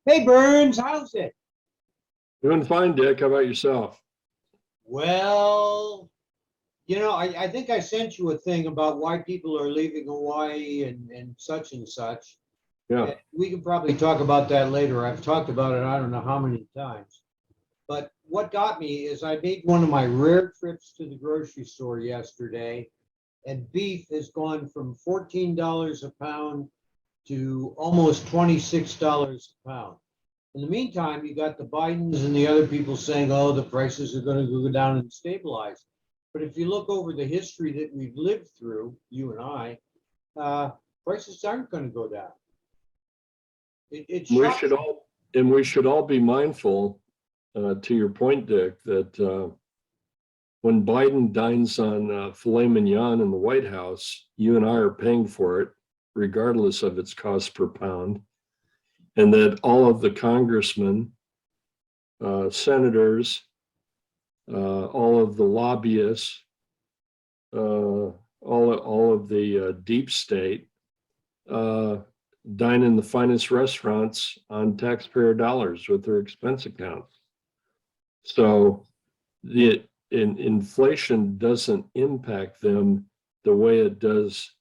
Hey Burns, how's it? Doing fine, Dick. How about yourself? Well, I think I sent you a thing about why people are leaving Hawaii and such and such. Yeah. And we can probably talk about that later. I've talked about it, I don't know how many times. But what got me is I made one of my rare trips to the grocery store yesterday, and beef has gone from $14 a pound to almost $26 a pound. In the meantime, you got the Bidens and the other people saying, oh, the prices are going to go down and stabilize. But if you look over the history that we've lived through, you and I, uh, prices aren't going to go down. It We shocks should me. all we should all be mindful, to your point, Dick, that when Biden dines on filet mignon in the White House, you and I are paying for it, regardless of its cost per pound, and that all of the congressmen, senators, all of the lobbyists, all of the deep state uh, dine in the finest restaurants on taxpayer dollars with their expense accounts. So inflation doesn't impact them the way it does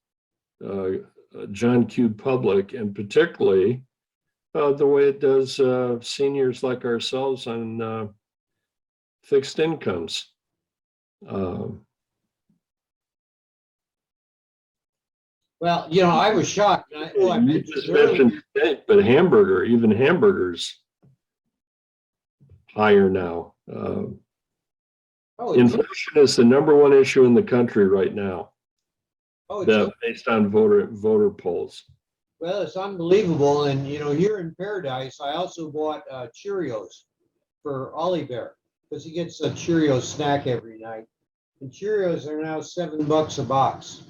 John Q. Public, and particularly the way it does seniors like ourselves on fixed incomes. Um, Well, I was shocked. I you mentioned just mentioned earlier. steak, but even hamburgers higher now. Oh, it did. Inflation is the number one issue in the country right now, Oh, it's that based on voter polls. well, it's unbelievable. And here in Paradise, I also bought Cheerios for Ollie Bear because he gets a Cheerio snack every night. And Cheerios are now $7 a box.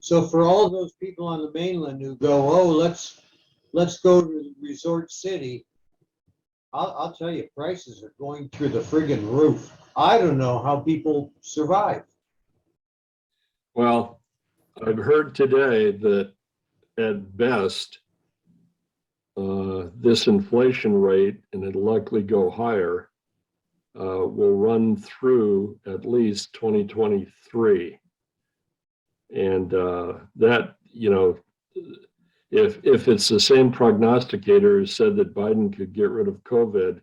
So for all those people on the mainland who go, oh, let's go to Resort City, I'll tell you, prices are going through the friggin' roof. I don't know how people survive. Well, I've heard today that at best, this inflation rate, and it'll likely go higher, will run through at least 2023. And that, if it's the same prognosticator who said that Biden could get rid of COVID,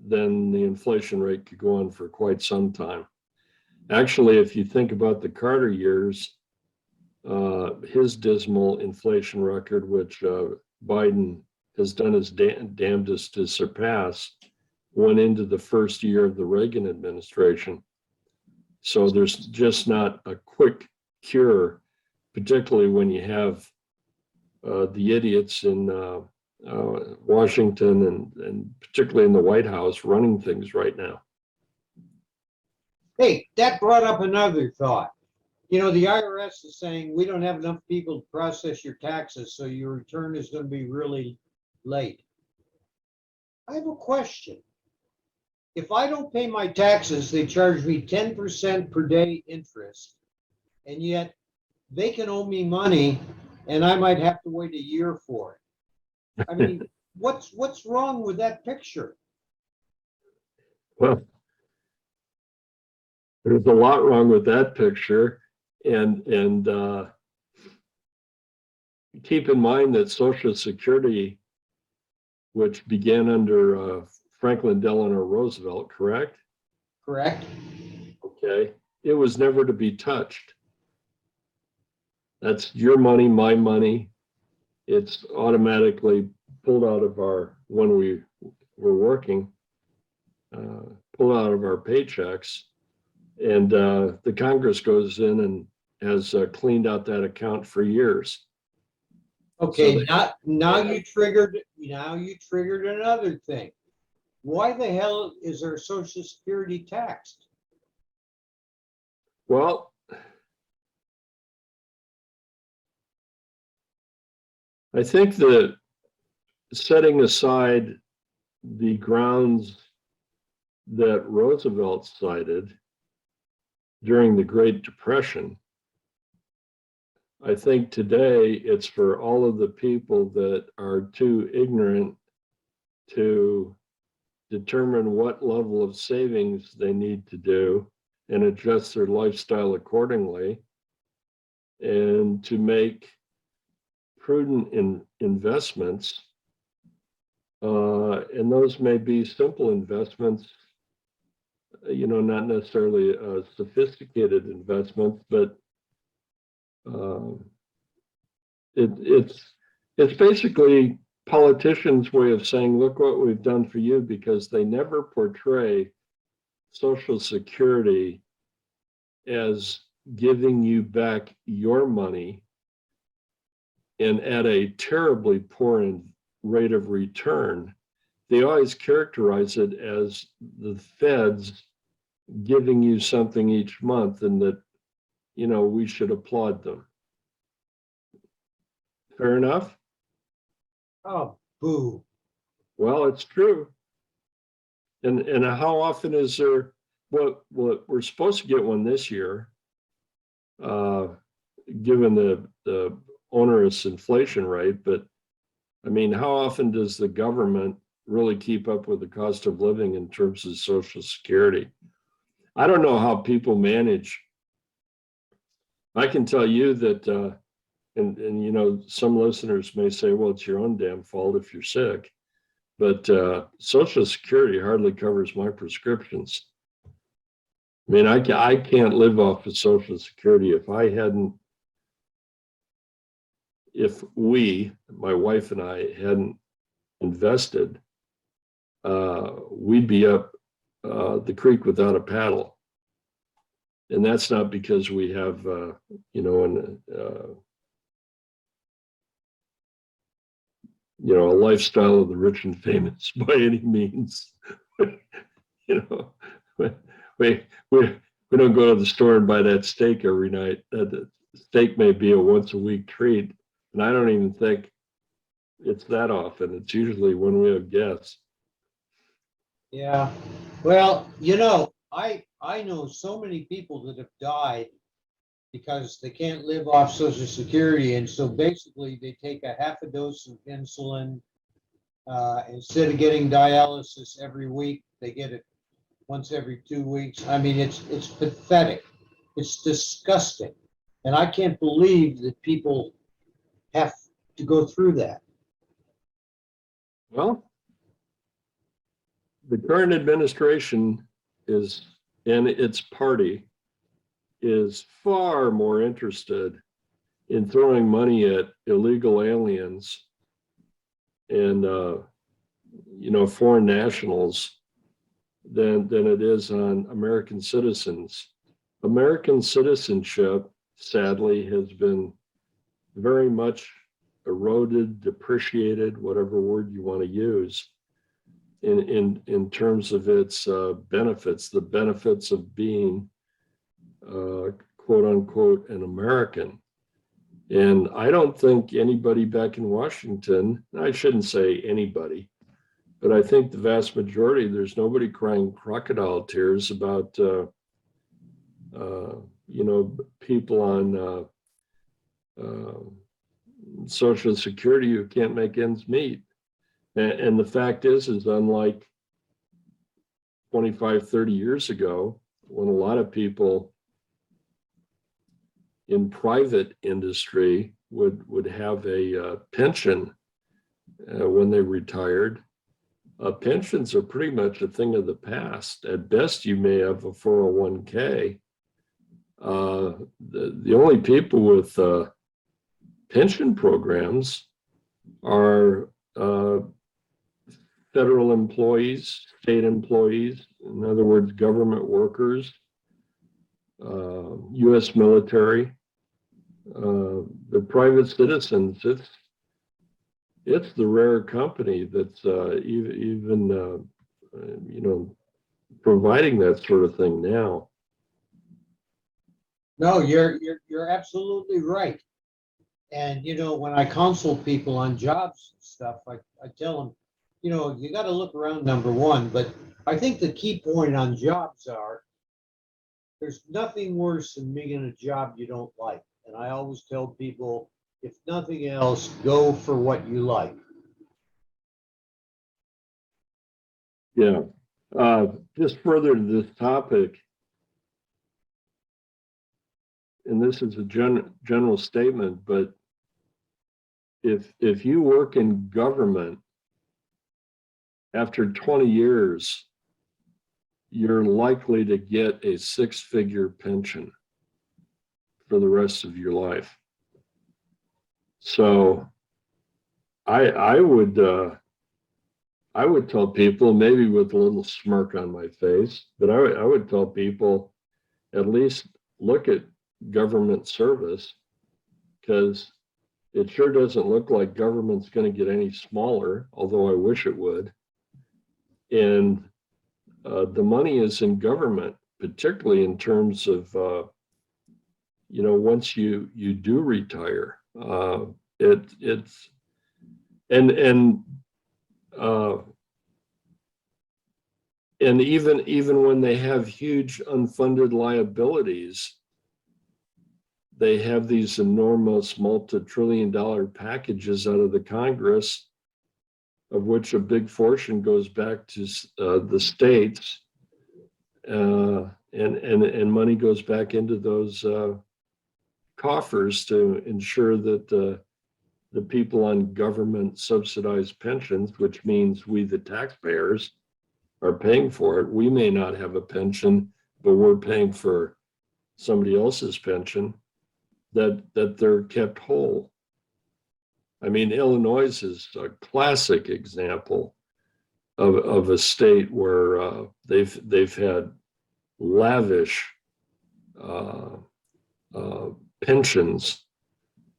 then the inflation rate could go on for quite some time. Actually, if you think about the Carter years, his dismal inflation record, which Biden has done his damnedest to surpass, went into the first year of the Reagan administration. So there's just not a quick cure, particularly when you have the idiots in Washington and particularly in the White House running things right now. Hey, that brought up another thought. The IRS is saying we don't have enough people to process your taxes, so your return is going to be really late. I have a question. If I don't pay my taxes, they charge me 10% per day interest, and yet they can owe me money and I might have to wait a year for it. I mean, what's wrong with that picture? Well, there's a lot wrong with that picture, and keep in mind that Social Security, which began under Franklin Delano Roosevelt, correct? Correct? Okay, it was never to be touched. That's your money, my money. It's automatically pulled out of when we were working, pulled out of our paychecks. And the Congress goes in and has cleaned out that account for years. Okay, now you triggered another thing. Why the hell is our Social Security taxed? Well, I think that setting aside the grounds that Roosevelt cited during the Great Depression, I think today it's for all of the people that are too ignorant to determine what level of savings they need to do and adjust their lifestyle accordingly, and to make prudent investments. And those may be simple investments, not necessarily sophisticated investments, but it's basically politicians' way of saying, look what we've done for you, because they never portray Social Security as giving you back your money and at a terribly poor rate of return. They always characterize it as the feds giving you something each month, and that, we should applaud them. Fair enough? Oh, boo. Well, it's true. And how often is there, what we're supposed to get one this year, given the onerous inflation rate, but I mean, how often does the government really keep up with the cost of living in terms of Social Security? I don't know how people manage. I can tell you that, and some listeners may say, well, it's your own damn fault if you're sick, but Social Security hardly covers my prescriptions. I mean, I can't live off of Social Security. If we, my wife and I, hadn't invested, we'd be up the creek without a paddle. And that's not because we have, a lifestyle of the rich and famous by any means. We don't go to the store and buy that steak every night. The steak may be a once a week treat, and I don't even think it's that often. It's usually when we have guests. Yeah. Well, I know so many people that have died because they can't live off Social Security. And so basically they take a half a dose of insulin. Instead of getting dialysis every week, they get it once every 2 weeks. I mean, it's pathetic. It's disgusting. And I can't believe that people have to go through that. Well, the current administration and its party is far more interested in throwing money at illegal aliens and foreign nationals than it is on American citizens. American citizenship, sadly, has been very much eroded, depreciated, whatever word you want to use, in terms of its benefits, the benefits of being quote unquote an American. And I don't think anybody back in Washington, I shouldn't say anybody, but I think the vast majority, there's nobody crying crocodile tears about people on Social Security who can't make ends meet. And the fact is unlike 25, 30 years ago, when a lot of people in private industry would have a pension when they retired, pensions are pretty much a thing of the past. At best, you may have a 401k. The only people with pension programs are federal employees, state employees, in other words, government workers, U.S. military, the private citizens. It's the rare company that's even providing that sort of thing now. No, you're absolutely right. And when I counsel people on jobs and stuff, I tell them, you got to look around, number one. But I think the key point on jobs are there's nothing worse than being a job you don't like. And I always tell people, if nothing else, go for what you like. Yeah. Just further to this topic, and this is a general statement, but if you work in government, after 20 years, you're likely to get a six-figure pension for the rest of your life. So I would tell people, maybe with a little smirk on my face, but I would tell people at least look at government service, because it sure doesn't look like government's going to get any smaller, although I wish it would. And the money is in government, particularly in terms of, once you do retire, it's and even when they have huge unfunded liabilities, they have these enormous multi-trillion-dollar packages out of the Congress, of which a big portion goes back to the states, and money goes back into those coffers to ensure that the people on government subsidized pensions, which means we, the taxpayers, are paying for it. We may not have a pension, but we're paying for somebody else's pension, that they're kept whole. I mean, Illinois is a classic example of a state where they've had lavish pensions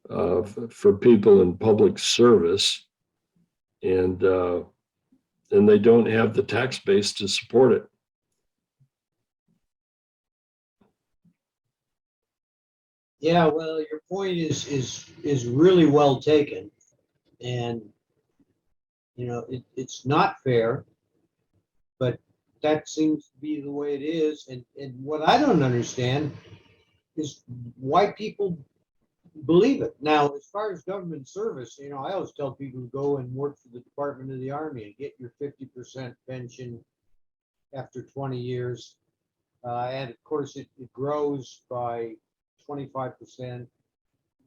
for people in public service, and they don't have the tax base to support it. Yeah, well, your point is really well taken, and it's not fair, but that seems to be the way it is. And what I don't understand is why people believe it. Now, as far as government service, I always tell people to go and work for the Department of the Army and get your 50% pension after 20 years. And of course, it grows by 25%,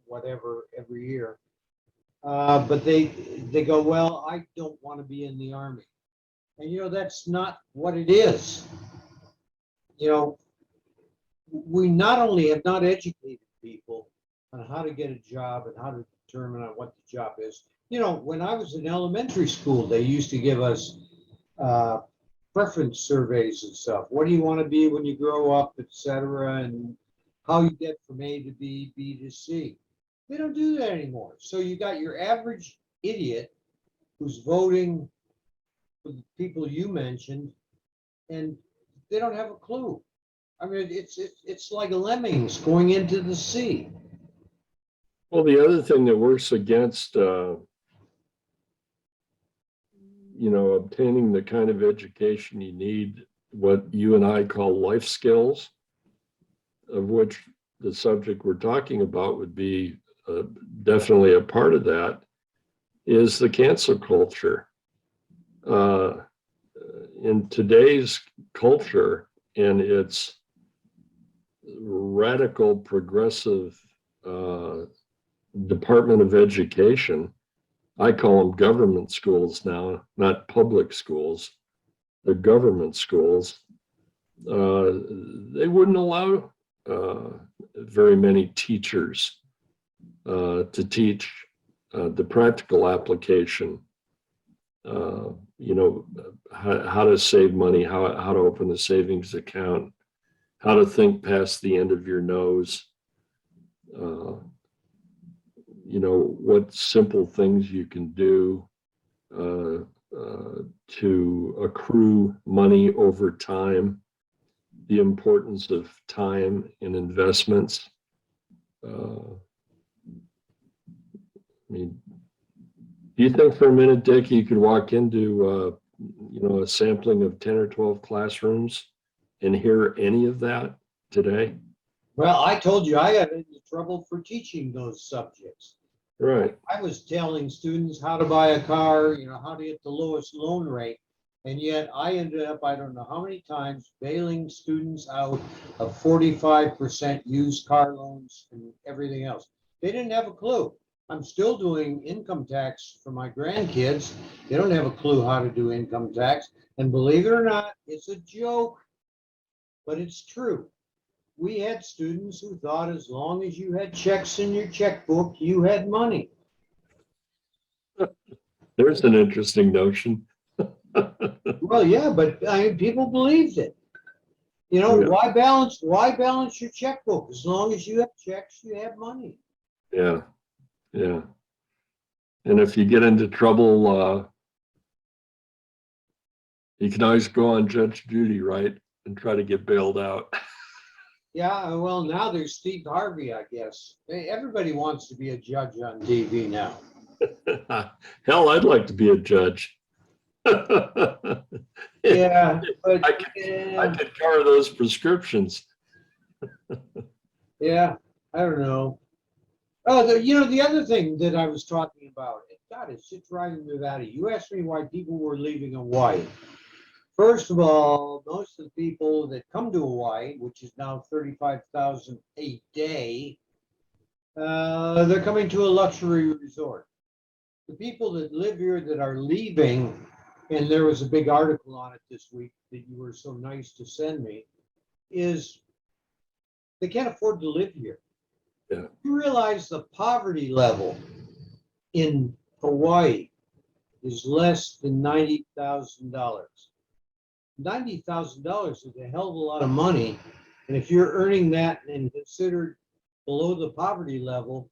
whatever, every year. But they go, well, I don't want to be in the Army. And that's not what it is. We not only have not educated people on how to get a job and how to determine on what the job is. When I was in elementary school, they used to give us preference surveys and stuff. What do you want to be when you grow up, etc., and how you get from A to B, B to C. They don't do that anymore. So you got your average idiot who's voting for the people you mentioned, and they don't have a clue. I mean, it's like lemmings going into the sea. Well, the other thing that works against, obtaining the kind of education you need, what you and I call life skills, of which the subject we're talking about would be definitely a part of that, is the cancel culture. In today's culture, and its radical progressive Department of Education, I call them government schools now, not public schools, they're government schools. They wouldn't allow very many teachers to teach the practical application, how to save money, how to open a savings account, how to think past the end of your nose, what simple things you can do to accrue money over time, the importance of time in investments. Do you think for a minute, Dick, you could walk into a sampling of 10 or 12 classrooms and hear any of that today? Well, I told you I got into trouble for teaching those subjects. Right. I was telling students how to buy a car, how to get the lowest loan rate. And yet I ended up, I don't know how many times, bailing students out of 45% used car loans and everything else. They didn't have a clue. I'm still doing income tax for my grandkids. They don't have a clue how to do income tax. And believe it or not, it's a joke, but it's true. We had students who thought as long as you had checks in your checkbook, you had money. There's an interesting notion. Well, yeah, but I mean, people believed it. You know, Yeah. why balance your checkbook? As long as you have checks, you have money. Yeah, yeah. And if you get into trouble, you can always go on Judge Judy, right? And try to get bailed out. Yeah, well, now there's Steve Harvey, I guess. Everybody wants to be a judge on TV now. Hell, I'd like to be a judge. Yeah, but I could cover those prescriptions. yeah, I don't know. Oh, the other thing that I was talking about, God, it's just driving me batty. You asked me why people were leaving Hawaii. First of all, most of the people that come to Hawaii, which is now 35,000 a day, they're coming to a luxury resort. The people that live here that are leaving, and there was a big article on it this week that you were so nice to send me, is they can't afford to live here. Yeah. You realize the poverty level in Hawaii is less than $90,000. $90,000 is a hell of a lot of money. And if you're earning that and considered below the poverty level,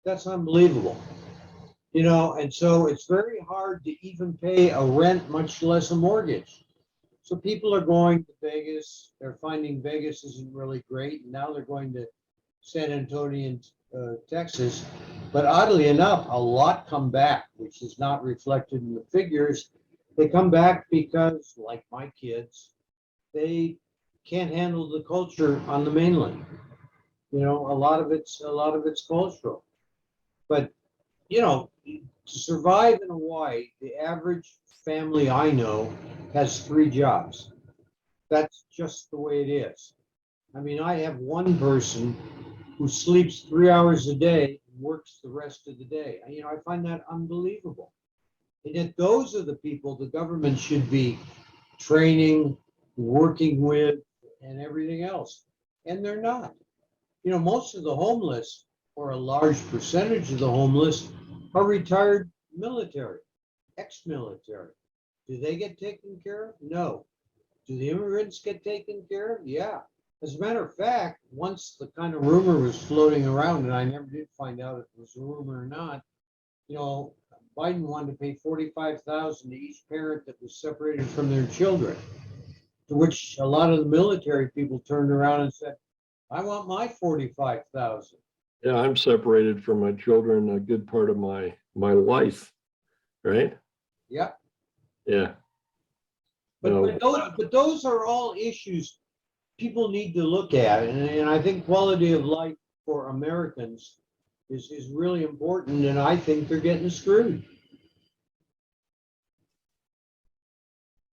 that's unbelievable. You know, and so it's very hard to even pay a rent, much less a mortgage. So people are going to Vegas. They're finding Vegas isn't really great. And now they're going to San Antonio, Texas. But oddly enough, a lot come back, which is not reflected in the figures. They come back because, like my kids, they can't handle the culture on the mainland. You know, a lot of it's cultural. But you know, to survive in Hawaii, the average family I know has 3 jobs. That's just the way it is. I mean, I have one person who sleeps 3 hours a day and works the rest of the day. You know, I find that unbelievable. And yet those are the people the government should be training, working with, and everything else. And they're not. You know, most of the homeless, or a large percentage of the homeless, are retired military, ex-military. Do they get taken care of? No. Do the immigrants get taken care of? Yeah. As a matter of fact, once the kind of rumor was floating around, and I never did find out if it was a rumor or not, you know, Biden wanted to pay 45,000 to each parent that was separated from their children. To which a lot of the military people turned around and said, "I want my 45,000." Yeah, I'm separated from my children a good part of my life, right? Yep. Yeah. But, No. but those are all issues people need to look at. And I think quality of life for Americans is really important. And I think they're getting screwed.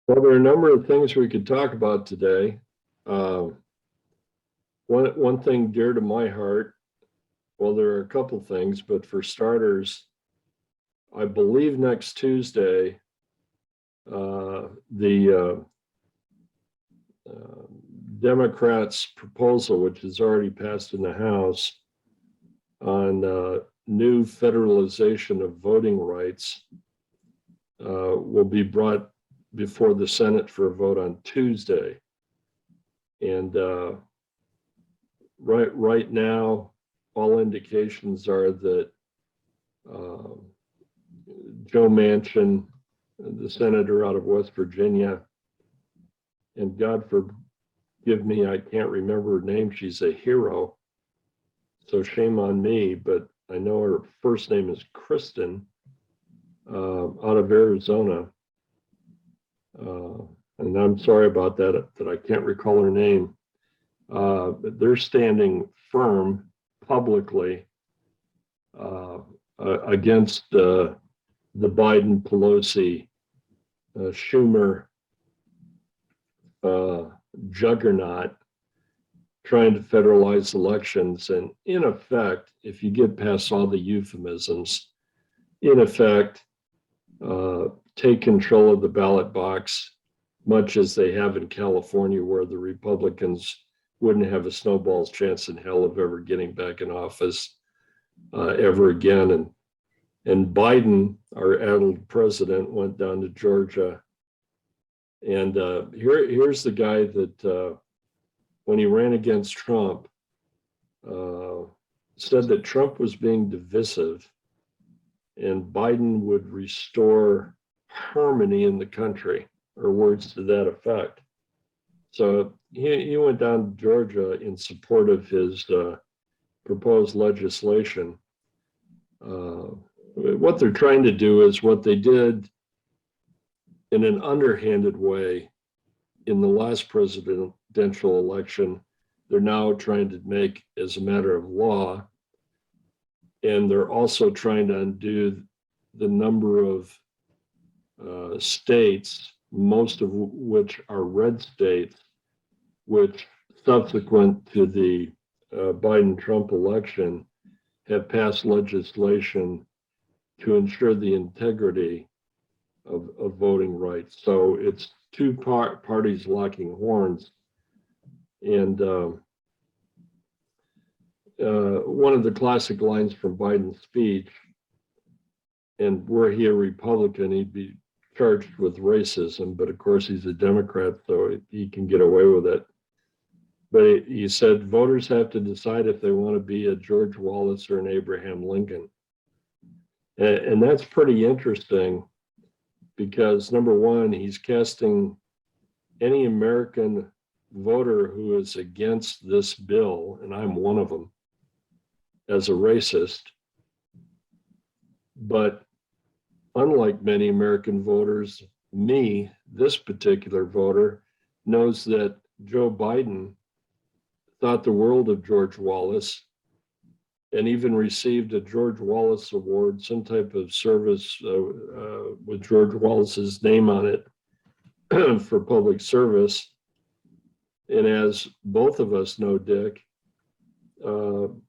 Well, there are a number of things we could talk about today. One thing dear to my heart, well, there are a couple things, but for starters, I believe next Tuesday, the Democrats' proposal, which has already passed in the House, on new federalization of voting rights, will be brought before the Senate for a vote on Tuesday. And right now, all indications are that Joe Manchin, the senator out of West Virginia, and God forgive me, I can't remember her name. She's a hero, so shame on me, but I know her first name is Kristen, out of Arizona. And I'm sorry about that I can't recall her name. But they're standing firm publicly against the Biden, Pelosi, Schumer juggernaut trying to federalize elections. And in effect, if you get past all the euphemisms, in effect, take control of the ballot box, much as they have in California, where the Republicans wouldn't have a snowball's chance in hell of ever getting back in office ever again. And Biden, our addled president, went down to Georgia. And here's the guy that, when he ran against Trump, said that Trump was being divisive and Biden would restore harmony in the country, or words to that effect. So he went down to Georgia in support of his proposed legislation. What they're trying to do is what they did in an underhanded way in the last presidential election, they're now trying to make as a matter of law. And they're also trying to undo the number of states, most of which are red states, which subsequent to the Biden-Trump election have passed legislation to ensure the integrity of voting rights. So it's two parties locking horns. And one of the classic lines from Biden's speech, and were he a Republican, he'd be charged with racism, but of course he's a Democrat, so he can get away with it. But he said voters have to decide if they want to be a George Wallace or an Abraham Lincoln. And that's pretty interesting because, number one, he's casting any American voter who is against this bill, and I'm one of them, as a racist. But unlike many American voters, me, this particular voter, knows that Joe Biden thought the world of George Wallace and even received a George Wallace Award, some type of service with George Wallace's name on it for public service. And as both of us know, Dick, Joe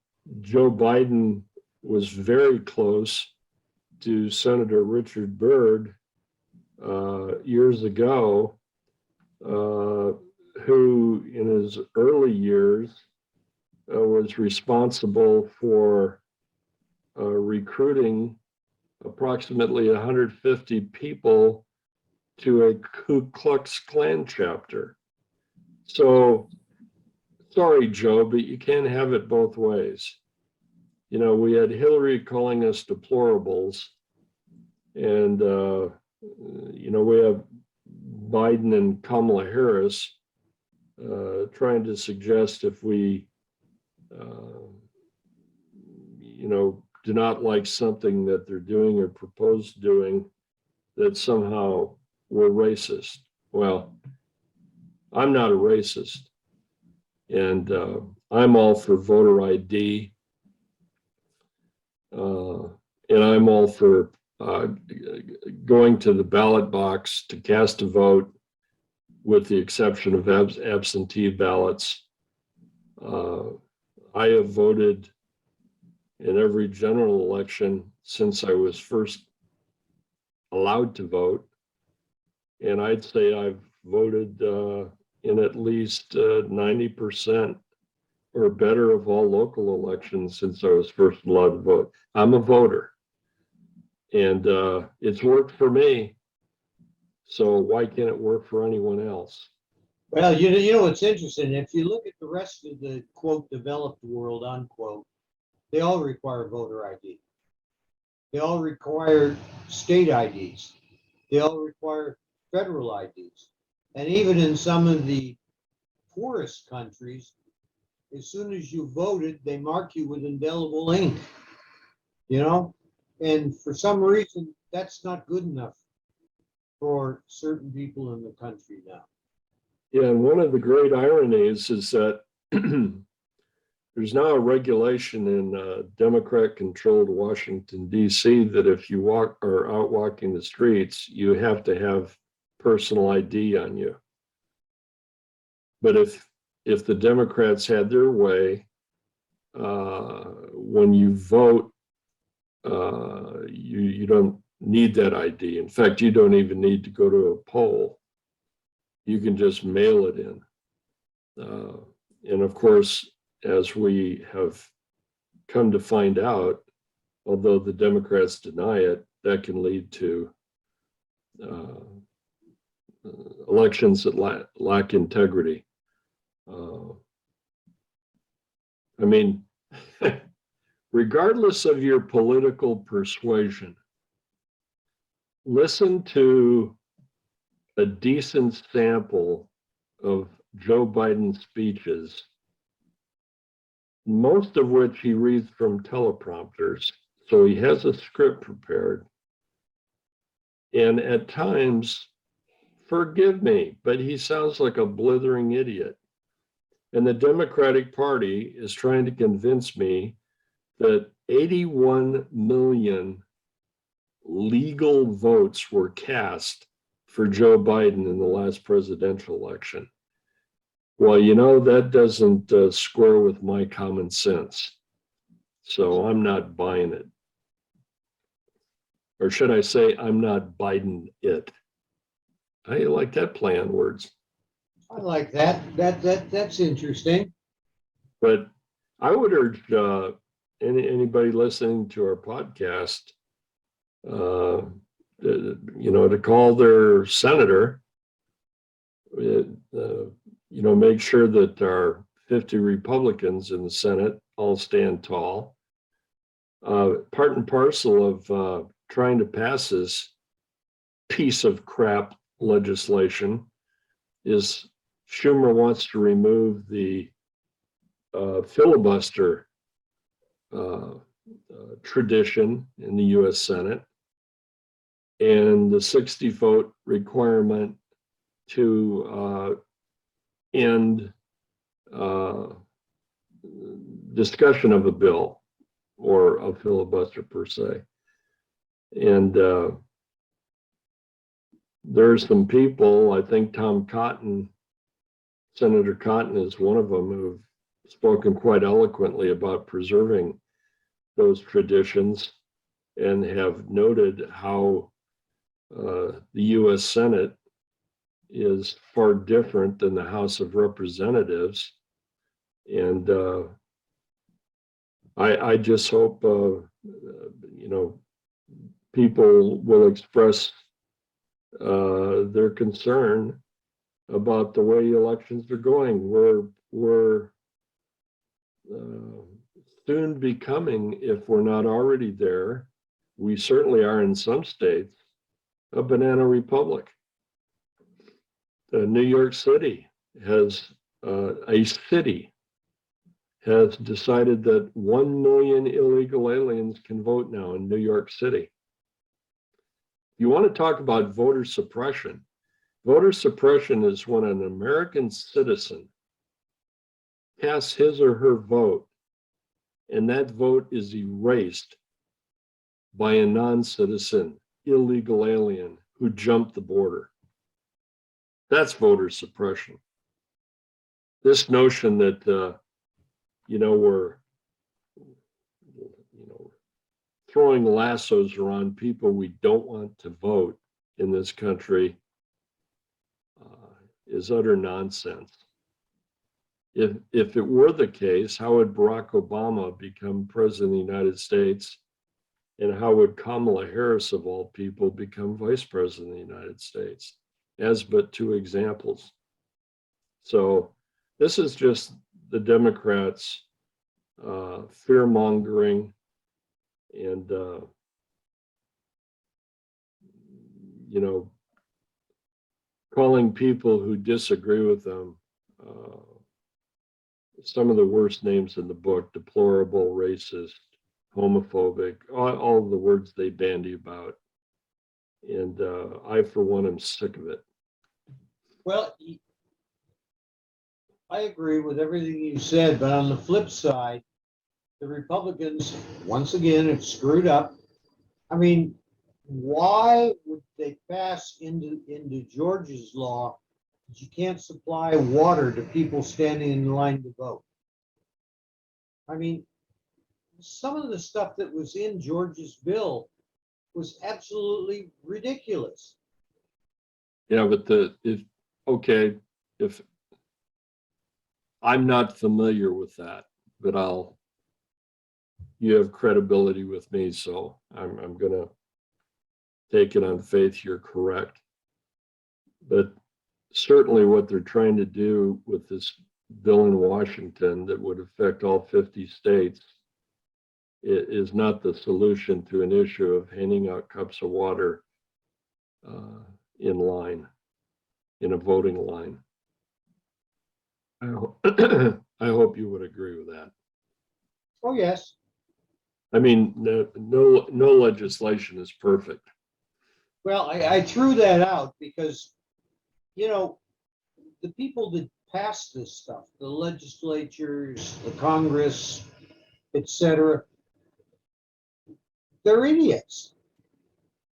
Biden was very close to Senator Richard Byrd years ago, who in his early years was responsible for recruiting approximately 150 people to a Ku Klux Klan chapter. So, sorry, Joe, but you can't have it both ways. You know, we had Hillary calling us deplorables, and, you know, we have Biden and Kamala Harris trying to suggest if we, you know, do not like something that they're doing or propose doing, that somehow we're racist. Well, I'm not a racist, and I'm all for voter ID, and I'm all for going to the ballot box to cast a vote, with the exception of absentee ballots. I have voted in every general election since I was first allowed to vote, and I'd say I've voted in at least 90% or better of all local elections since I was first allowed to vote. I'm a voter, and it's worked for me. So why can't it work for anyone else? Well, you know, it's interesting. If you look at the rest of the quote developed world unquote, they all require voter ID. They all require state IDs. They all require federal IDs. And even in some of the poorest countries, as soon as you voted, they mark you with indelible ink, you know? And for some reason, that's not good enough for certain people in the country now. Yeah, and one of the great ironies is that there's now a regulation in Democrat-controlled Washington, D.C. that if you are out walking the streets, you have to have personal ID on you. But if the Democrats had their way, when you vote, you don't need that ID. In fact, you don't even need to go to a poll. You can just mail it in. And of course, as we have come to find out, although the Democrats deny it, that can lead to elections that lack integrity. I mean, regardless of your political persuasion, listen to a decent sample of Joe Biden's speeches, most of which he reads from teleprompters. So he has a script prepared. And at times, forgive me, but he sounds like a blithering idiot. And the Democratic Party is trying to convince me that 81 million legal votes were cast for Joe Biden in the last presidential election. Well, you know, that doesn't square with my common sense. So I'm not buying it. Or should I say, I'm not Biden it. How do you like that play on words? I like that. That's interesting. But I would urge anybody listening to our podcast, to call their senator, make sure that our 50 Republicans in the Senate all stand tall. Part and parcel of trying to pass this piece of crap legislation is Schumer wants to remove the filibuster tradition in the US Senate and the 60 vote requirement to end discussion of a bill or a filibuster per se. And there's some people, I think Tom Cotton, Senator Cotton is one of them, who've spoken quite eloquently about preserving those traditions and have noted how the US Senate is far different than the House of Representatives. And I just hope, people will express their concern about the way elections are going. We're soon becoming, if we're not already there, we certainly are in some states, a banana republic. New York City has has decided that 1 million illegal aliens can vote now in New York City. You want to talk about voter suppression. Voter suppression is when an American citizen casts his or her vote, and that vote is erased by a non-citizen, illegal alien who jumped the border. That's voter suppression. This notion that, we're, throwing lassos around people we don't want to vote in this country is utter nonsense. If it were the case, how would Barack Obama become president of the United States? And how would Kamala Harris, of all people, become vice president of the United States? As but two examples. So this is just the Democrats fear mongering and, calling people who disagree with them some of the worst names in the book: deplorable, racist, homophobic, all the words they bandy about. And I, for one, am sick of it. Well, I agree with everything you said, but on the flip side, the Republicans, once again, have screwed up. I mean, why would they pass into Georgia's law that you can't supply water to people standing in line to vote. I mean, some of the stuff that was in George's bill was absolutely ridiculous. Yeah, but if I'm not familiar with that, but you have credibility with me, so I'm gonna take it on faith you're correct. But certainly what they're trying to do with this bill in Washington that would affect all 50 states is not the solution to an issue of handing out cups of water in line, in a voting line. I hope you would agree with that. Oh, yes. I mean, no legislation is perfect. Well, I threw that out because, you know, the people that pass this stuff, the legislatures, the Congress, etc., they're idiots.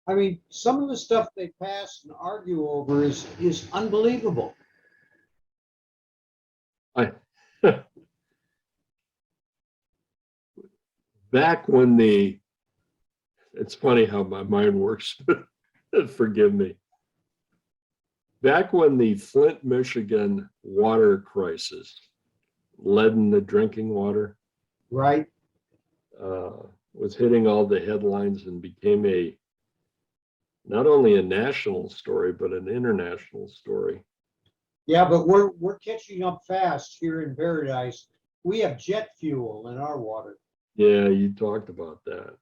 I mean, some of the stuff they pass and argue over is unbelievable. I back when it's funny how my mind works, forgive me. Back when the Flint, Michigan water crisis, lead in the drinking water, Right? was hitting all the headlines and became not only a national story, but an international story. Yeah, but we're catching up fast here in Paradise. We have jet fuel in our water. Yeah, you talked about that.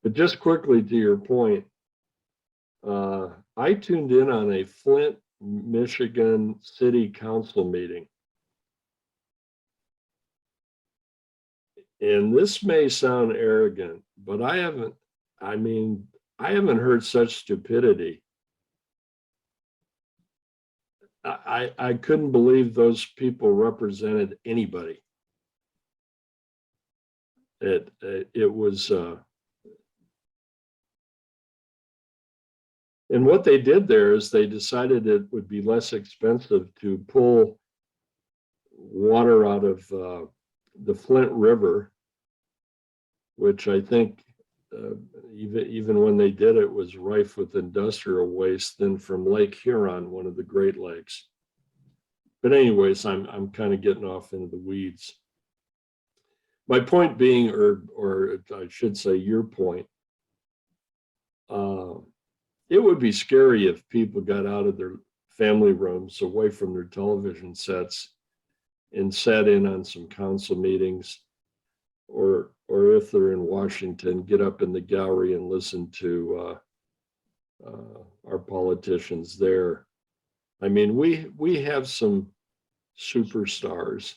But just quickly to your point, I tuned in on a Flint, Michigan City Council meeting. And this may sound arrogant, but I haven't heard such stupidity. I couldn't believe those people represented anybody. It was, and what they did there is they decided it would be less expensive to pull water out of the Flint River, which I think even when they did it was rife with industrial waste, than from Lake Huron, one of the Great Lakes. But anyways, I'm kind of getting off into the weeds. My point being, or I should say your point, it would be scary if people got out of their family rooms, away from their television sets, and sat in on some council meetings, or if they're in Washington, get up in the gallery and listen to our politicians there. I mean, we have some superstars,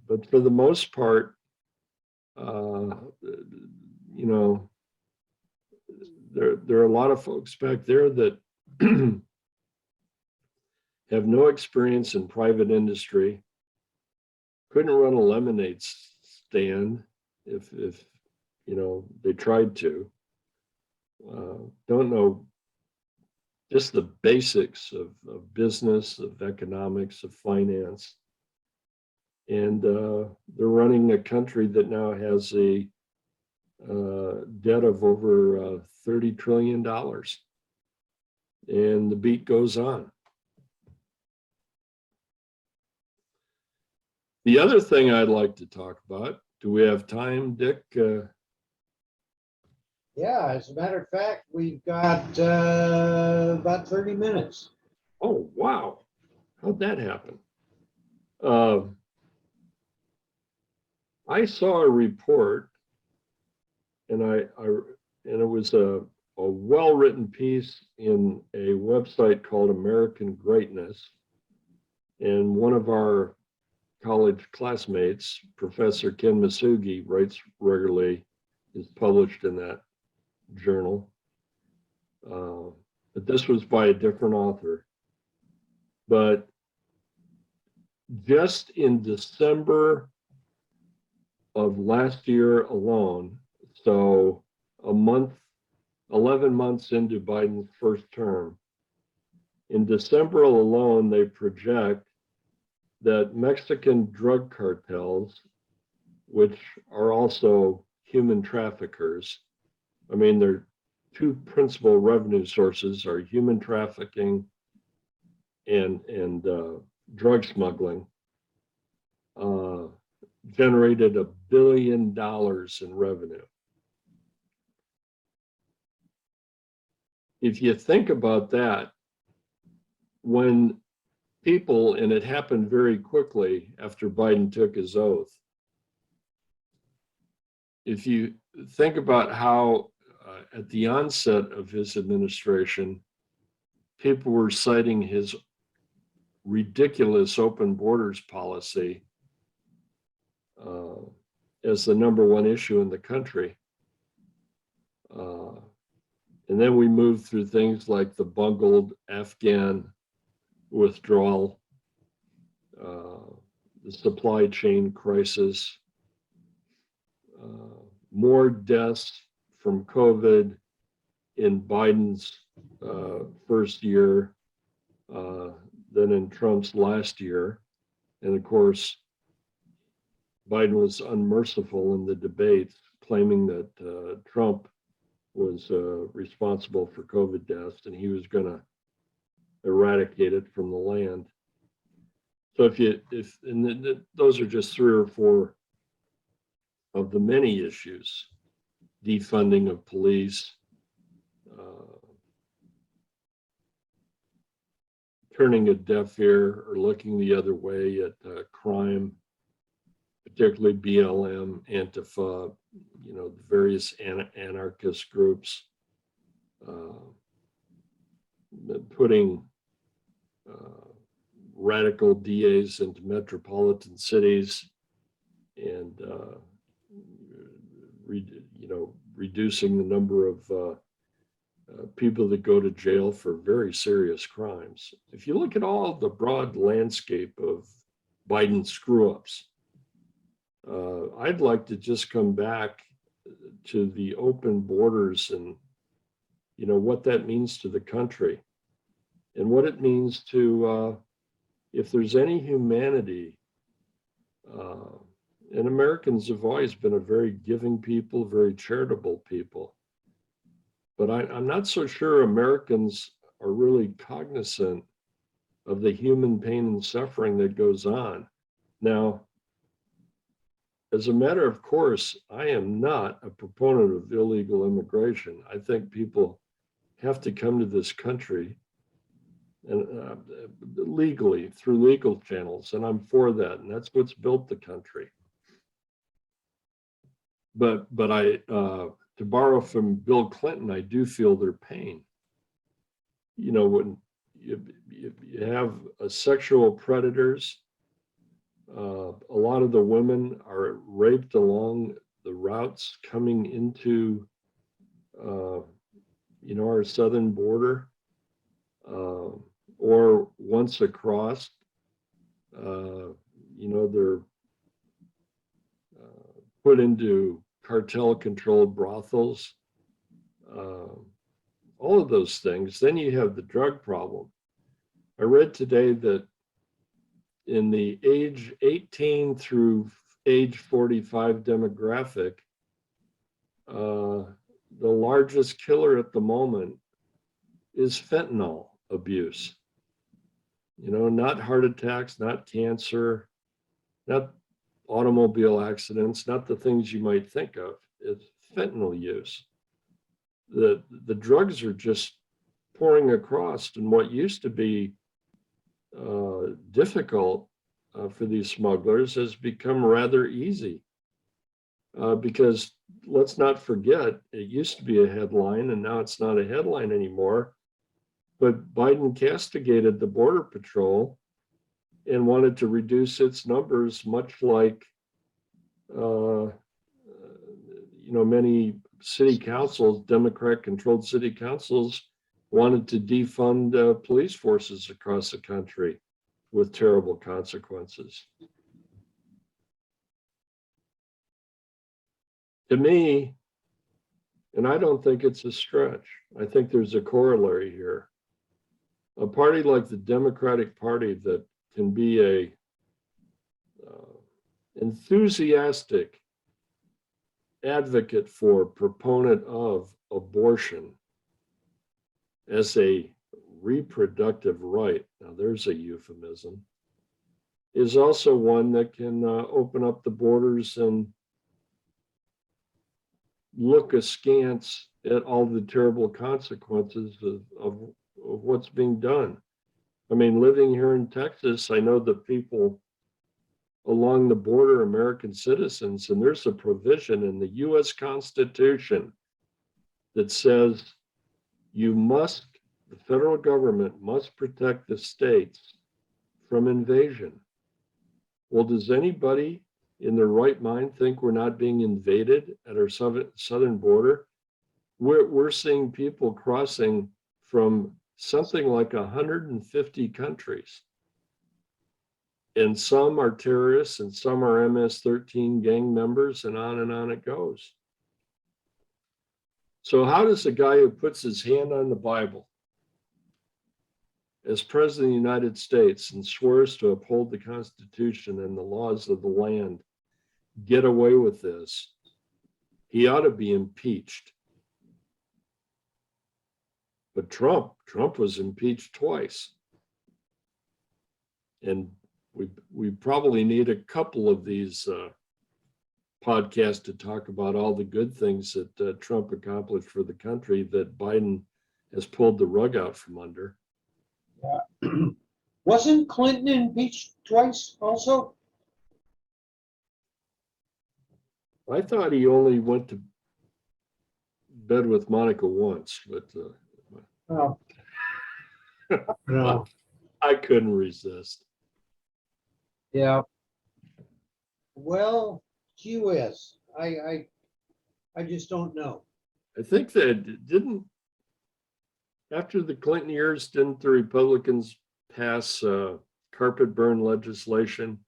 but for the most part, you know, there are a lot of folks back there that have no experience in private industry, couldn't run a lemonade stand if you know they tried to, don't know just the basics of business, of economics, of finance. And they're running a country that now has a debt of over $30 trillion. And the beat goes on. The other thing I'd like to talk about, do we have time, Dick? Yeah, as a matter of fact, we've got about 30 minutes. Oh, wow. How'd that happen? I saw a report, and it was a well-written piece in a website called American Greatness. And one of our college classmates, Professor Ken Masugi, writes regularly, is published in that journal. But this was by a different author. But just in December of last year alone, so a month 11 months into Biden's first term. In December alone, they project that Mexican drug cartels, which are also human traffickers, I mean, their two principal revenue sources are human trafficking and drug smuggling, generated $1 billion in revenue. If you think about that, when people, and it happened very quickly after Biden took his oath, if you think about how at the onset of his administration, people were citing his ridiculous open borders policy as the #1 issue in the country. And then we moved through things like the bungled Afghan withdrawal, the supply chain crisis, more deaths from COVID in Biden's first year than in Trump's last year. And of course, Biden was unmerciful in the debates, claiming that Trump was responsible for COVID deaths and he was going to eradicate it from the land. So those are just 3 or 4 of the many issues: defunding of police, turning a deaf ear or looking the other way at crime, particularly BLM, Antifa, the various anarchist groups, putting radical DAs into metropolitan cities and reducing the number of people that go to jail for very serious crimes. If you look at all the broad landscape of Biden's screw-ups, I'd like to just come back to the open borders and what that means to the country and what it means to if there's any humanity, and Americans have always been a very giving people, very charitable people, but I'm not so sure Americans are really cognizant of the human pain and suffering that goes on. Now, as a matter of course, I am not a proponent of illegal immigration. I think people have to come to this country and legally through legal channels, and I'm for that, and that's what's built the country. But I, to borrow from Bill Clinton, I do feel their pain. When you have sexual predators, a lot of the women are raped along the routes coming into, our southern border, or once across, they're put into cartel-controlled brothels, all of those things. Then you have the drug problem. I read today that in the age 18 through age 45 demographic, the largest killer at the moment is fentanyl abuse. Not heart attacks, not cancer, not automobile accidents, not the things you might think of. It's fentanyl use. The drugs are just pouring across, and what used to be difficult for these smugglers has become rather easy. Because let's not forget, it used to be a headline and now it's not a headline anymore. But Biden castigated the Border Patrol and wanted to reduce its numbers, much like many city councils, Democrat-controlled city councils, wanted to defund police forces across the country with terrible consequences. To me, And I don't think it's a stretch. I think there's a corollary here. A party like the Democratic Party that can be a enthusiastic advocate for, proponent of abortion as a reproductive right, now there's a euphemism, is also one that can open up the borders and look askance at all the terrible consequences of what's being done. I mean, living here in Texas, I know the people along the border, American citizens, and there's a provision in the US Constitution that says the federal government must protect the states from invasion. Well, does anybody in their right mind think we're not being invaded at our southern border? We're seeing people crossing from something like 150 countries. And some are terrorists and some are MS-13 gang members, and on it goes. So how does a guy who puts his hand on the Bible as president of the United States and swears to uphold the Constitution and the laws of the land get away with this? He ought to be impeached. But Trump was impeached twice. And we probably need a couple of these podcasts to talk about all the good things that Trump accomplished for the country that Biden has pulled the rug out from under. Yeah. Wasn't Clinton impeached twice also? I thought he only went to bed with Monica once, but Oh. No. I couldn't resist. Yeah. Well, gee whiz. I just don't know. I think that after the Clinton years, didn't the Republicans pass carpet burn legislation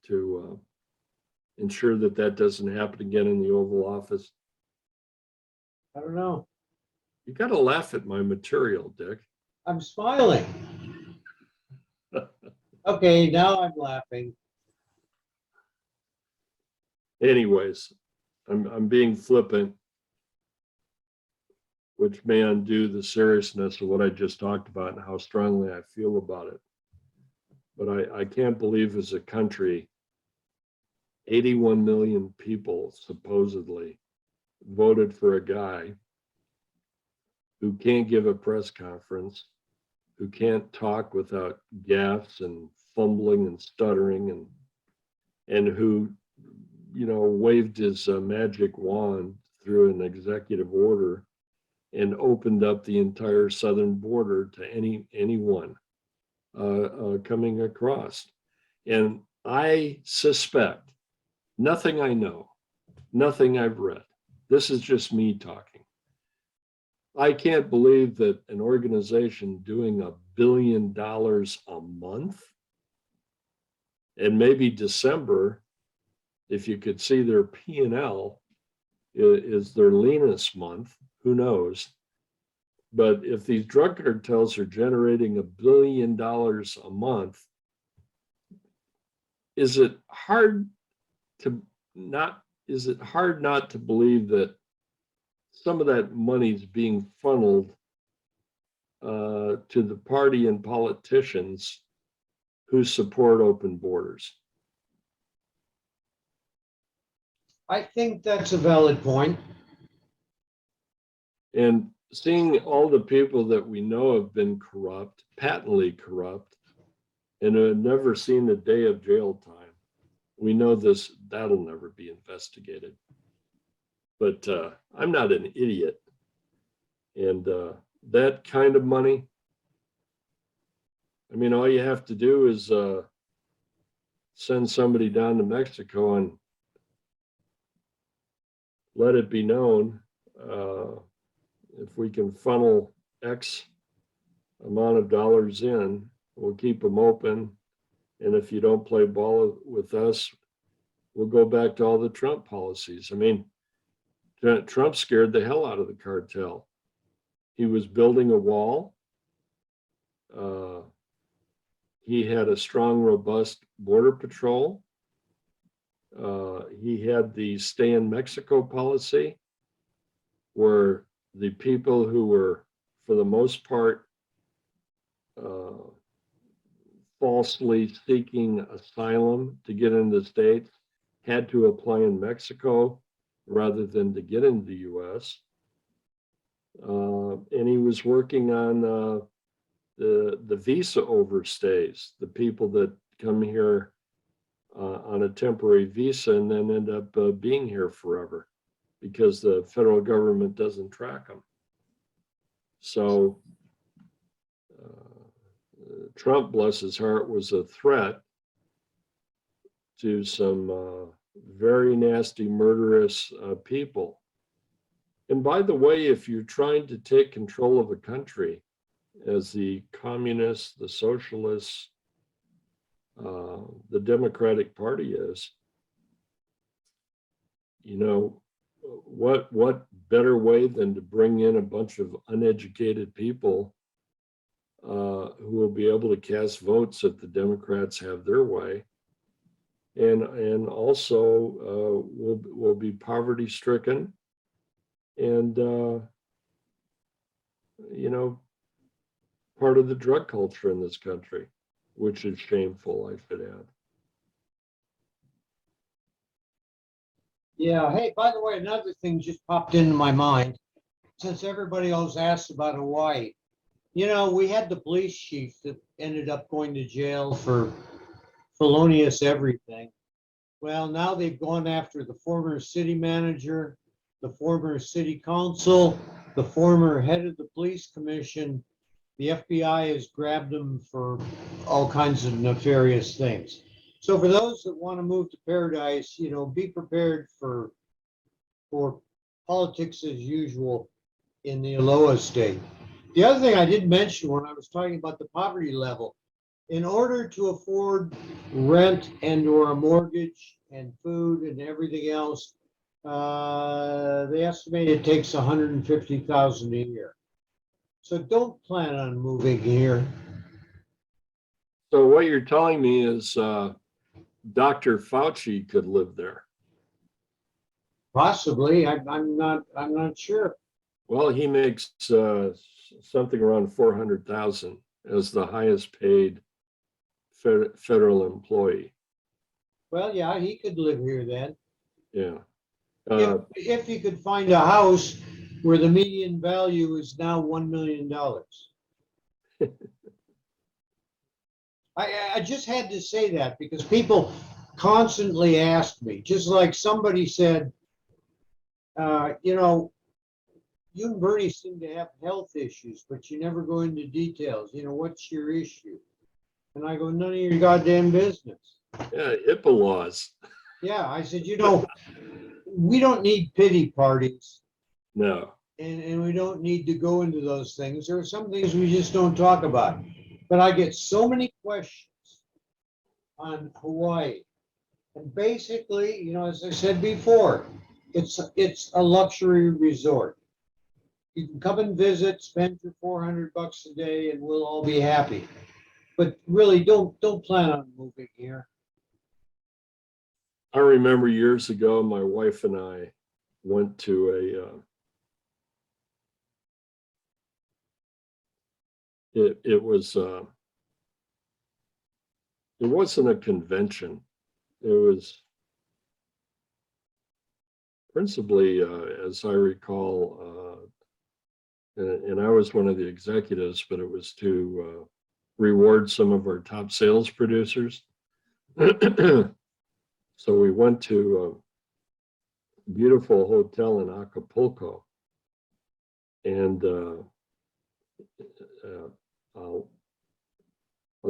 to ensure that doesn't happen again in the Oval Office? I don't know. You got to laugh at my material, Dick. I'm smiling. Okay, now I'm laughing. Anyways, I'm being flippant, which may undo the seriousness of what I just talked about and how strongly I feel about it. But I can't believe as a country, 81 million people supposedly voted for a guy who can't give a press conference, who can't talk without gaffes and fumbling and stuttering, and who, waved his magic wand through an executive order and opened up the entire southern border to anyone coming across. And I suspect, nothing I know, nothing I've read, this is just me talking. I can't believe that an organization doing $1 billion a month, and maybe December, if you could see their P&L, is their leanest month, who knows? But if these drug cartels are generating $1 billion a month, is it hard not to believe that some of that money is being funneled to the party and politicians who support open borders? I think that's a valid point. And seeing all the people that we know have been corrupt, patently corrupt, and have never seen a day of jail time, we know that'll never be investigated. But I'm not an idiot. And that kind of money, I mean, all you have to do is send somebody down to Mexico and let it be known, if we can funnel X amount of dollars in, we'll keep them open. And if you don't play ball with us, we'll go back to all the Trump policies. I mean, Trump scared the hell out of the cartel. He was building a wall. He had a strong, robust border patrol. He had the stay in Mexico policy, where the people who were, for the most part, falsely seeking asylum to get into the States had to apply in Mexico rather than to get into the US. And he was working on the visa overstays, the people that come here on a temporary visa and then end up being here forever because the federal government doesn't track them. So Trump, bless his heart, was a threat to some very nasty, murderous people. And by the way, if you're trying to take control of a country, as the communists, the socialists, the Democratic Party is, you know, what better way than to bring in a bunch of uneducated people who will be able to cast votes if the Democrats have their way, and also will be poverty stricken, and you know, part of the drug culture in this country, which is shameful, I should add. Yeah. Hey, by the way, another thing just popped into my mind. Since everybody else asked about Hawaii, you know, we had the police chief that ended up going to jail for felonious everything. Well, now they've gone after the former city manager, the former city council, the former head of the police commission. The FBI has grabbed them for all kinds of nefarious things. So for those that want to move to paradise, you know, be prepared for politics as usual in the Aloha state. The other thing I did mention when I was talking about the poverty level, in order to afford rent and or a mortgage and food and everything else, they estimate it takes $150,000 a year. So don't plan on moving here. So what you're telling me is Dr. Fauci could live there. Possibly, I'm not sure. Well, he makes something around 400,000 as the highest paid federal employee. Well, yeah, he could live here then. Yeah. If he could find a house where the median value is now $1 million. I just had to say that because people constantly ask me, just like somebody said, you know, you and Bernie seem to have health issues, but you never go into details. You know, what's your issue? And I go, none of your goddamn business. Yeah, HIPAA laws. Yeah, I said, you know, we don't need pity parties. No. And we don't need to go into those things. There are some things we just don't talk about. But I get so many questions on Hawaii. And basically, you know, as I said before, it's a luxury resort. You can come and visit, spend your $400 a day, and we'll all be happy. But really, don't plan on moving here. I remember years ago, my wife and I went to it wasn't a convention. It was principally, as I recall, and I was one of the executives, but it was to reward some of our top sales producers. So we went to a beautiful hotel in Acapulco, and I'll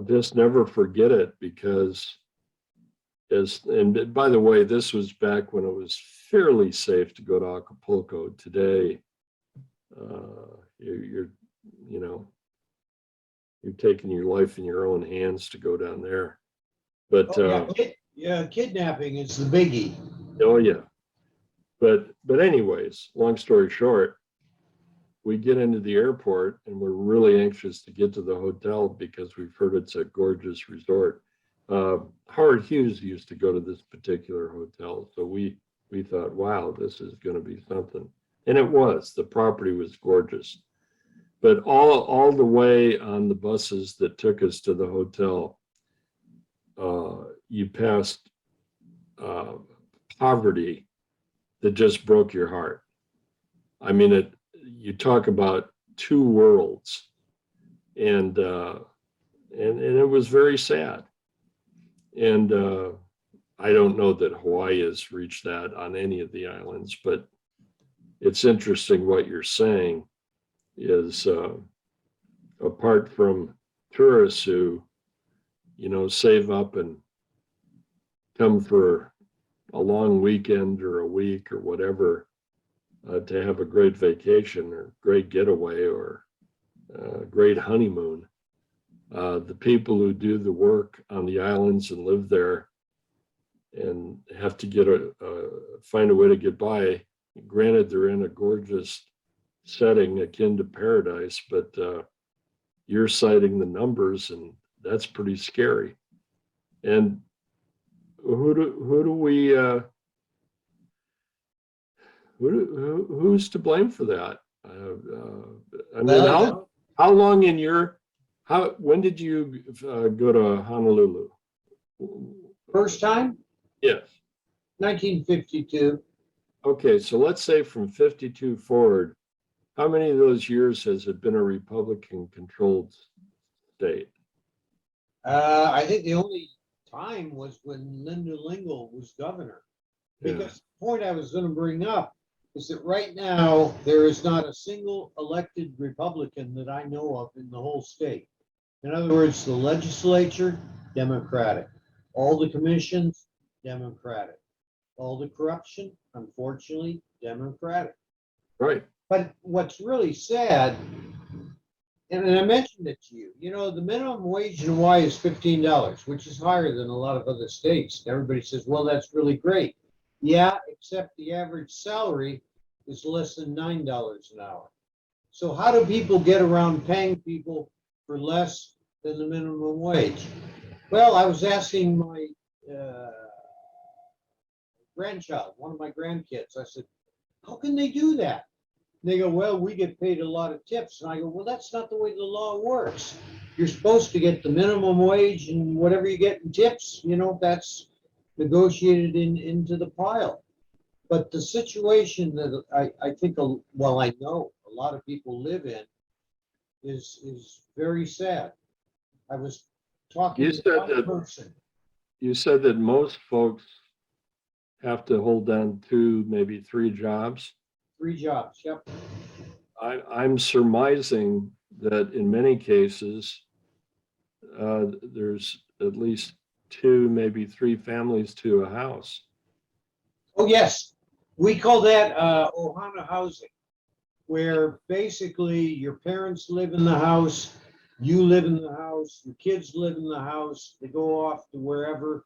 just never forget it because and by the way, this was back when it was fairly safe to go to Acapulco. Today, you're taking your life in your own hands to go down there. But yeah, kidnapping is the biggie. Oh yeah. But anyways, long story short, we get into the airport and we're really anxious to get to the hotel because we've heard it's a gorgeous resort. Howard Hughes used to go to this particular hotel, so we thought, wow, this is going to be something, and it was. The property was gorgeous, but all the way on the buses that took us to the hotel, you passed poverty that just broke your heart. I mean, you talk about two worlds, and it was very sad. And I don't know that Hawaii has reached that on any of the islands, but it's interesting what you're saying is apart from tourists who, save up and come for a long weekend or a week or whatever to have a great vacation or great getaway or great honeymoon. The people who do the work on the islands and live there and have to find a way to get by. Granted, they're in a gorgeous setting akin to paradise, but you're citing the numbers, and that's pretty scary. And who's to blame for that? I mean, how long when did you go to Honolulu? First time, Yes. 1952. Okay, so let's say from 52 forward, how many of those years has it been a Republican-controlled state? I think the only time was when Linda Lingle was governor. Because the point I was going to bring up is that right now there is not a single elected Republican that I know of in the whole state. In other words, the legislature, Democratic. All the commissions, Democratic. All the corruption, unfortunately, Democratic. Right. But what's really sad, and I mentioned it to you, the minimum wage in Hawaii is $15, which is higher than a lot of other states. Everybody says, well, that's really great. Yeah, except the average salary is less than $9 an hour. So how do people get around paying people for less than the minimum wage? Well, I was asking my grandchild, one of my grandkids, I said, how can they do that? And they go, well, we get paid a lot of tips. And I go, well, that's not the way the law works. You're supposed to get the minimum wage, and whatever you get in tips, that's negotiated into the pile. But the situation that I think, I know a lot of people live in is very sad. I was talking to one person. You said that most folks have to hold down 2, maybe 3 jobs. 3 jobs, yep. I'm surmising that in many cases, there's at least 2, maybe 3 families to a house. Oh, yes. We call that Ohana housing, where basically your parents live in the house, you live in the house, your kids live in the house, they go off to wherever,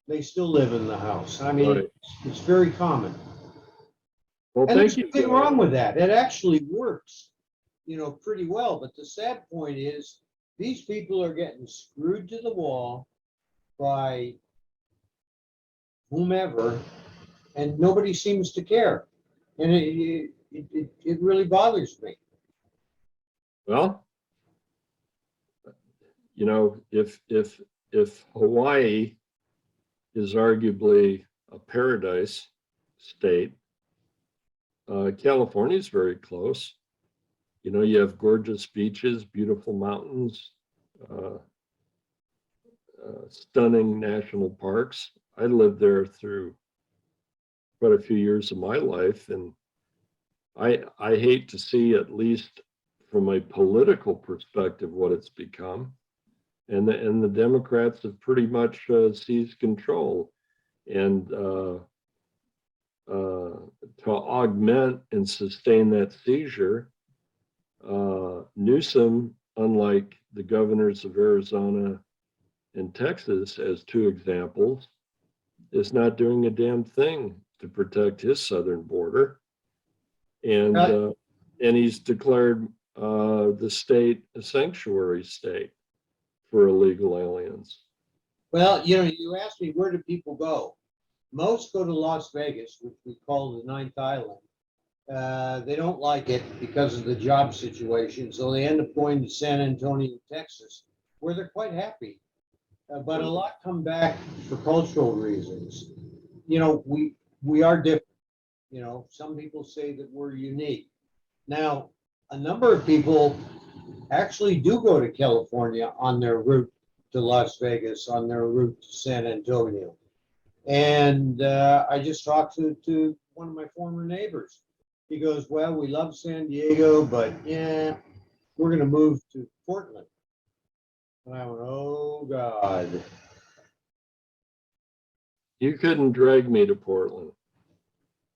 they still live in the house. I mean, right. It's very common. Well, and there's nothing wrong with that. It actually works, pretty well. But the sad point is these people are getting screwed to the wall by whomever, and nobody seems to care. And it really bothers me. Well, if Hawaii is arguably a paradise state, California is very close. You have gorgeous beaches, beautiful mountains, stunning national parks. I lived there through quite a few years of my life, and I hate to see, at least from a political perspective, what it's become. And the Democrats have pretty much seized control. And to augment and sustain that seizure, Newsom, unlike the governors of Arizona and Texas, as 2 examples, is not doing a damn thing to protect his southern border. And Right. and he's declared the state a sanctuary state for illegal aliens. Well, you know, you asked me, where do people go? Most go to Las Vegas, which we call the ninth island. They don't like it because of the job situation, so they end up going to San Antonio, Texas, where they're quite happy. But a lot come back for cultural reasons. You know, we are different. You know, some people say that we're unique. Now, a number of people actually do go to California on their route to Las Vegas, on their route to San Antonio. And I just talked to one of my former neighbors. He goes, well, we love San Diego, but yeah, we're going to move to Portland. And I went, oh, God. You couldn't drag me to Portland.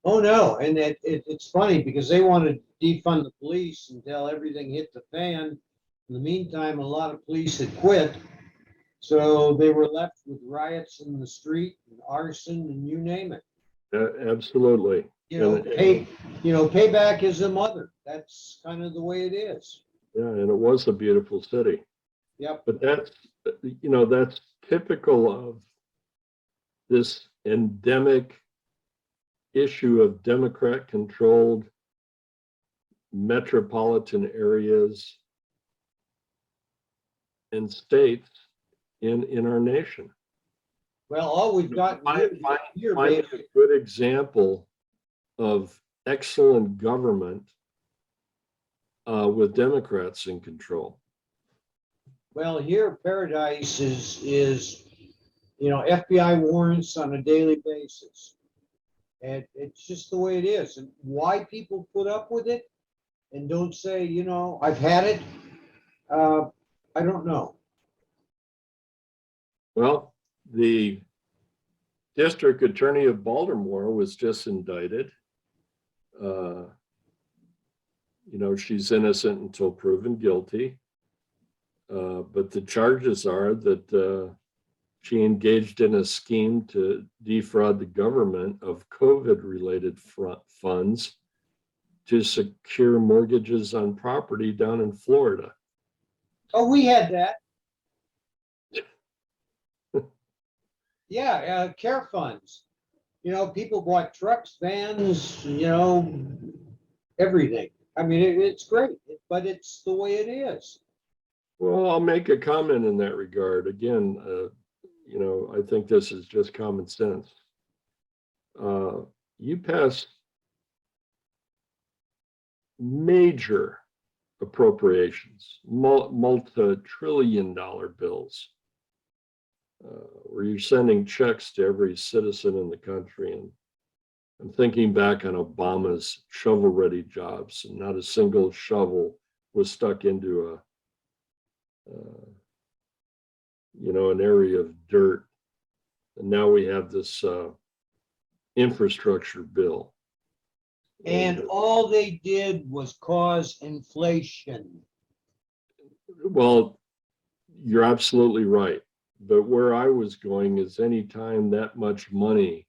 Oh, no. And it's funny because they want to defund the police until everything hit the fan. In the meantime, a lot of police had quit. So they were left with riots in the street and arson and you name it. Absolutely. Payback is a mother. That's kind of the way it is. Yeah, and it was a beautiful city. Yep. But that's typical of this endemic issue of Democrat-controlled metropolitan areas and states in our nation. Well, all we've got here, Find a good example of excellent government with Democrats in control. well, here paradise is FBI warrants on a daily basis. And it's just the way it is. And why people put up with it and don't say, I've had it, I don't know. Well, the district attorney of Baltimore was just indicted. She's innocent until proven guilty. But the charges are that she engaged in a scheme to defraud the government of COVID-related funds to secure mortgages on property down in Florida. Oh, we had that. Yeah, care funds. People bought trucks, vans, everything. I mean, it's great, but it's the way it is. Well, I'll make a comment in that regard. Again, I think this is just common sense. You pass major appropriations, multi-trillion-dollar bills, where you're sending checks to every citizen in the country. And I'm thinking back on Obama's shovel-ready jobs, and not a single shovel was stuck into an area of dirt. And now we have this infrastructure bill. And all they did was cause inflation. Well, you're absolutely right. But where I was going is anytime that much money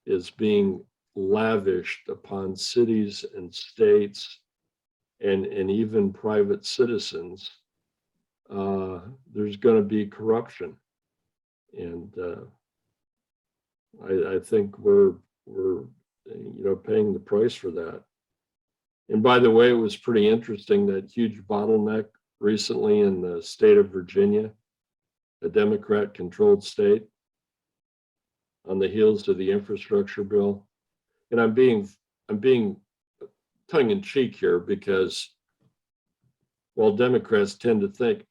is being lavished upon cities and states and even private citizens, there's going to be corruption. And I think we're paying the price for that. And by the way, it was pretty interesting, that huge bottleneck recently in the state of Virginia, a Democrat-controlled state, on the heels of the infrastructure bill. And I'm being tongue-in-cheek here, because while Democrats tend to think,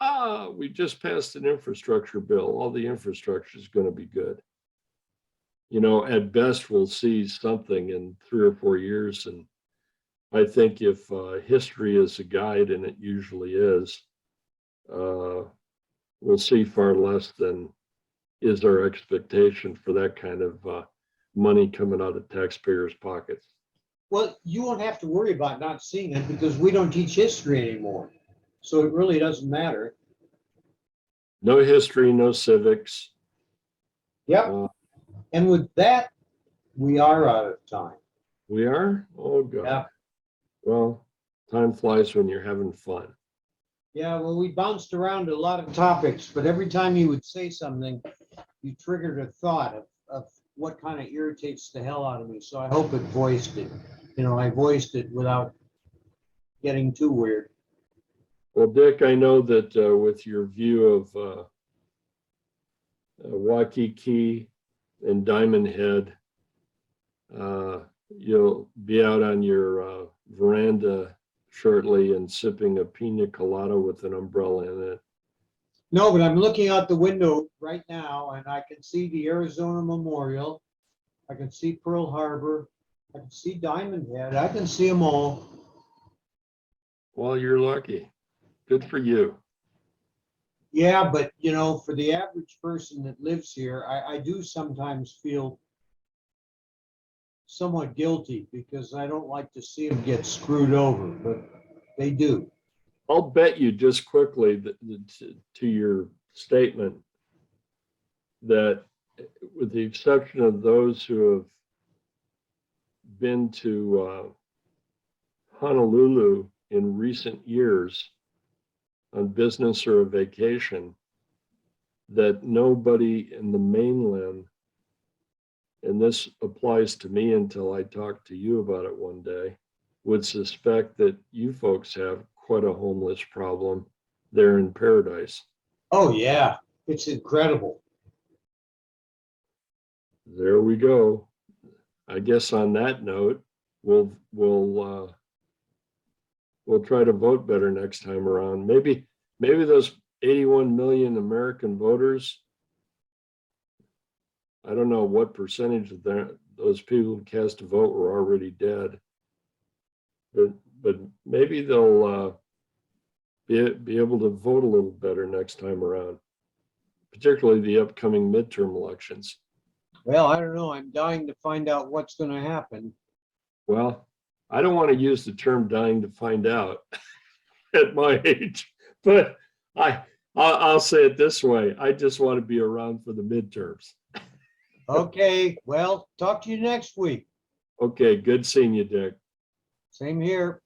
we just passed an infrastructure bill, all the infrastructure is going to be good. At best, we'll see something in 3 or 4 years. And I think if history is a guide, and it usually is, we'll see far less than is our expectation for that kind of money coming out of taxpayers' pockets. Well, you won't have to worry about not seeing it because we don't teach history anymore. So it really doesn't matter. No history, no civics. Yep. And with that, We are out of time. We are? Oh, God. Yeah. Well, time flies when you're having fun. Yeah, well, we bounced around a lot of topics, but every time you would say something, you triggered a thought of what kind of irritates the hell out of me. So I hope it voiced it. You know, I voiced it without getting too weird. Well, Dick, I know that with your view of Waikiki and Diamond Head, you'll be out on your veranda shortly and sipping a pina colada with an umbrella in it. No, but I'm looking out the window right now and I can see the Arizona Memorial. I can see Pearl Harbor. I can see Diamond Head. I can see them all. Well, you're lucky. Good for you. Yeah, but you know, for the average person that lives here, I do sometimes feel somewhat guilty because I don't like to see them get screwed over, but they do. I'll bet you just quickly to your statement that with the exception of those who have been to Honolulu in recent years on business or a vacation, that nobody in the mainland, and this applies to me until I talk to you about it one day, would suspect that you folks have quite a homeless problem there in Paradise. Oh, yeah, it's incredible. There we go. I guess on that note, we'll try to vote better next time around. Maybe those 81 million American voters, I don't know what percentage of those people who cast a vote were already dead, but maybe they'll be able to vote a little better next time around, particularly the upcoming midterm elections. Well, I don't know. I'm dying to find out what's going to happen. Well, I don't want to use the term dying to find out at my age, but I'll say it this way. I just want to be around for the midterms. Okay, well, talk to you next week. Okay, good seeing you, Dick. Same here.